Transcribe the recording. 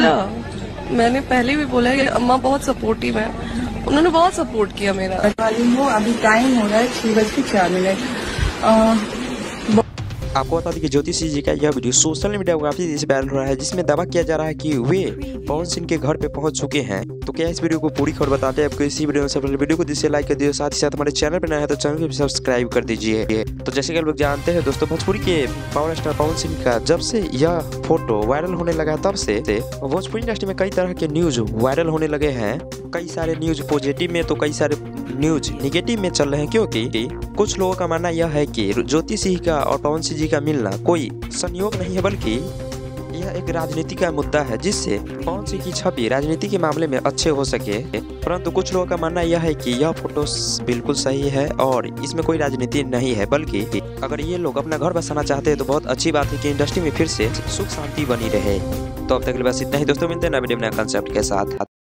बेटा, मैंने पहले भी बोला है कि अम्मा बहुत सपोर्टिव है, उन्होंने बहुत सपोर्ट किया मेरा। वाली हूँ, अभी टाइम हो रहा है 6:04। आपको बता दें कि ज्योति सिंह जी का यह वीडियो सोशल मीडिया पर काफी तेजी से वायरल हो रहा है, जिसमें दावा किया जा रहा है कि वे पवन सिंह के घर पे पहुंच चुके हैं। तो क्या इस वीडियो को पूरी खबर बताते हैं आपको इसी वीडियो में। सबसे वीडियो को दिल लाइक कर दिए, साथ ही साथ हमारे चैनल पर नया है तो चैनल को भी सब्सक्राइब कर दीजिए। तो जैसे कि आप लोग जानते हैं दोस्तों, भोजपुरी के पावर स्टार पवन सिंह का जब से यह फोटो वायरल होने लगा तब से भोजपुरी इंडस्ट्री में कई तरह के न्यूज वायरल होने लगे हैं। कई सारे न्यूज पॉजिटिव में तो कई सारे न्यूज निगेटिव में चल रहे हैं, क्योंकि कुछ लोगों का मानना यह है कि ज्योति सिंह का और पवन सिंह जी का मिलना कोई संयोग नहीं है, बल्कि यह एक राजनीति का मुद्दा है, जिससे पवन सिंह की छवि राजनीति के मामले में अच्छे हो सके। परंतु कुछ लोगों का मानना यह है कि यह फोटो बिल्कुल सही है और इसमें कोई राजनीति नहीं है, बल्कि अगर ये लोग अपना घर बसाना चाहते हैं तो बहुत अच्छी बात है कि इंडस्ट्री में फिर से सुख शांति बनी रहे। तो अब तक के लिए बस इतना ही दोस्तों, मिलते हैं नए वीडियो में नए कंसेप्ट के साथ।